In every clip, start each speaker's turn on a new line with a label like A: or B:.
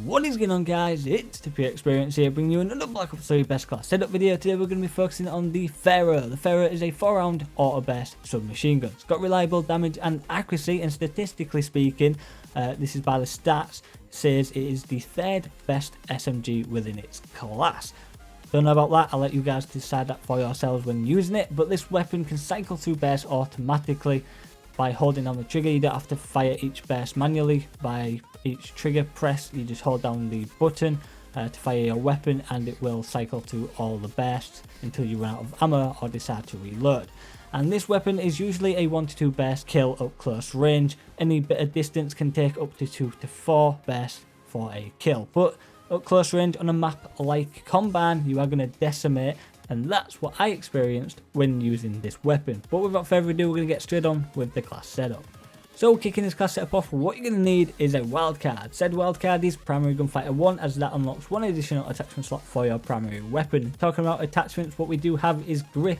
A: What is going on, guys? It's the Pure Experience here, bringing you another Black Ops 3 best class setup video. Today we're going to be focusing on the Pharo. The Pharo is a 4-round auto-burst submachine gun. It's got reliable damage and accuracy, and statistically speaking, this is by the stats, it says it is the 3rd best SMG within its class. Don't know about that, I'll let you guys decide that for yourselves when using it, but this weapon can cycle through bursts automatically by holding down the trigger. You don't have to fire each burst manually. By each trigger press, you just hold down the button to fire your weapon, and it will cycle through all the bursts until you run out of ammo or decide to reload. And this weapon is usually a 1 to 2 burst kill up close range. Any bit of distance can take up to 2 to 4 bursts for a kill, but up close range on a map like Combine, you are going to decimate, and that's what I experienced when using this weapon. But without further ado, we're going to get straight on with the class setup. So kicking this class setup off, what you're going to need is a wildcard. Said wildcard is Primary Gunfighter 1, as that unlocks one additional attachment slot for your primary weapon. Talking about attachments, what we do have is grip,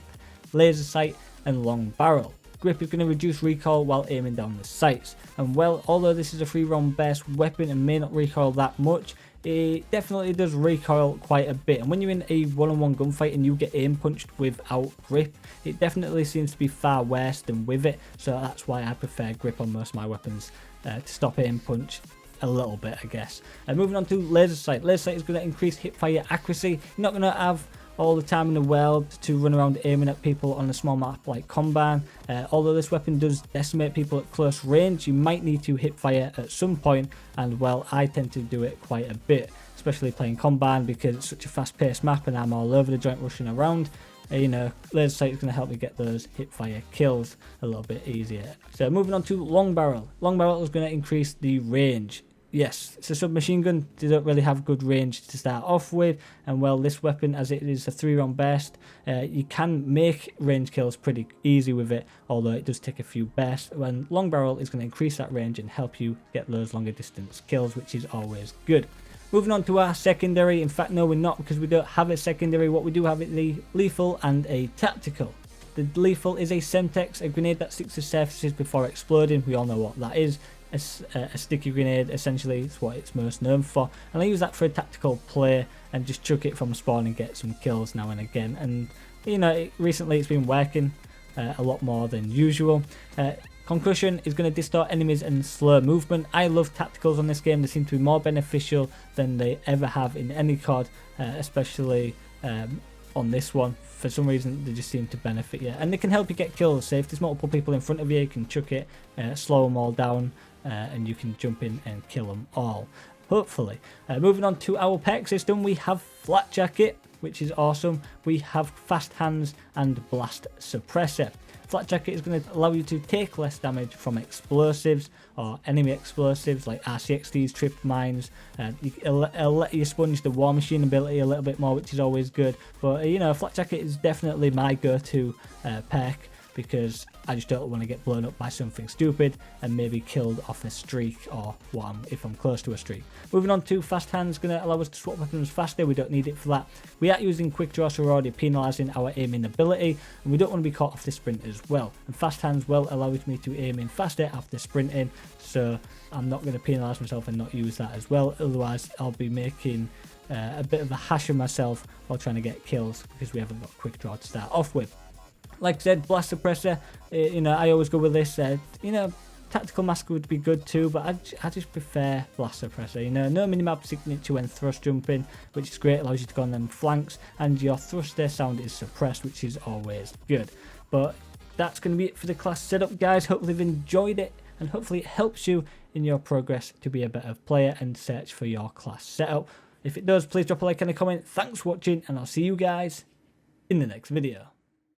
A: laser sight and long barrel. Grip is going to reduce recoil while aiming down the sights, and well, although this is a 3-round burst weapon and may not recoil that much, it definitely does recoil quite a bit. And when you're in a one-on-one gunfight and you get aim punched without grip, it definitely seems to be far worse than with it. So that's why I prefer grip on most of my weapons to stop aim punch a little bit, I guess. Moving on to laser sight. Laser sight is going to increase hip fire accuracy. You're not going to have all the time in the world to run around aiming at people on a small map like Combine. Although this weapon does decimate people at close range, you might need to hip fire at some point, and well, I tend to do it quite a bit, especially playing Combine because it's such a fast paced map and I'm all over the joint rushing around. You know, laser sight is going to help me get those hip fire kills a little bit easier. So moving on to long barrel. Long barrel is going to increase the range. Yes, it's a submachine gun. They don't really have good range to start off with, and well, this weapon, as it is a 3-round burst, you can make range kills pretty easy with it, although it does take a few bursts. When long barrel is going to increase that range and help you get those longer distance kills, which is always good. Moving on to our secondary. In fact, no, we're not, because we don't have a secondary. What we do have is the lethal and a tactical. The lethal is a Semtex, a grenade that sticks to surfaces before exploding. We all know what that is. A sticky grenade, essentially, is what it's most known for, and I use that for a tactical play and just chuck it from spawn and get some kills now and again. And you know, recently it's been working a lot more than usual. Concussion is going to distort enemies and slow movement. I love tacticals on this game. They seem to be more beneficial than they ever have in any COD, especially on this one. For some reason they just seem to benefit you, and they can help you get kills. So if there's multiple people in front of you, you can chuck it, slow them all down, and you can jump in and kill them all, hopefully. Moving on to our perk system, we have Flat Jacket, which is awesome. We have Fast Hands and Blast Suppressor. Flat Jacket is going to allow you to take less damage from explosives or enemy explosives like RCXDs, trip mines. It'll let you sponge the War Machine ability a little bit more, which is always good. But you know, Flat Jacket is definitely my go-to perk, because I just don't want to get blown up by something stupid and maybe killed off a streak, or if I'm close to a streak. Moving on to Fast Hands, going to allow us to swap weapons faster. We don't need it for that. We are using Quick Draw, so we're already penalising our aiming ability, and we don't want to be caught off the sprint as well. And Fast Hands will allow me to aim in faster after sprinting, so I'm not going to penalise myself and not use that as well. Otherwise I'll be making a bit of a hash of myself while trying to get kills, because we haven't got Quick Draw to start off with. Like I said, Blast Suppressor, you know, I always go with this. You know, Tactical Mask would be good too, but I just prefer Blast Suppressor. You know, no minimap signature when thrust jumping, which is great, allows you to go on them flanks, and your thruster sound is suppressed, which is always good. But that's going to be it for the class setup, guys. Hopefully you've enjoyed it, and hopefully it helps you in your progress to be a better player and search for your class setup. If it does, please drop a like and a comment. Thanks for watching, and I'll see you guys in the next video.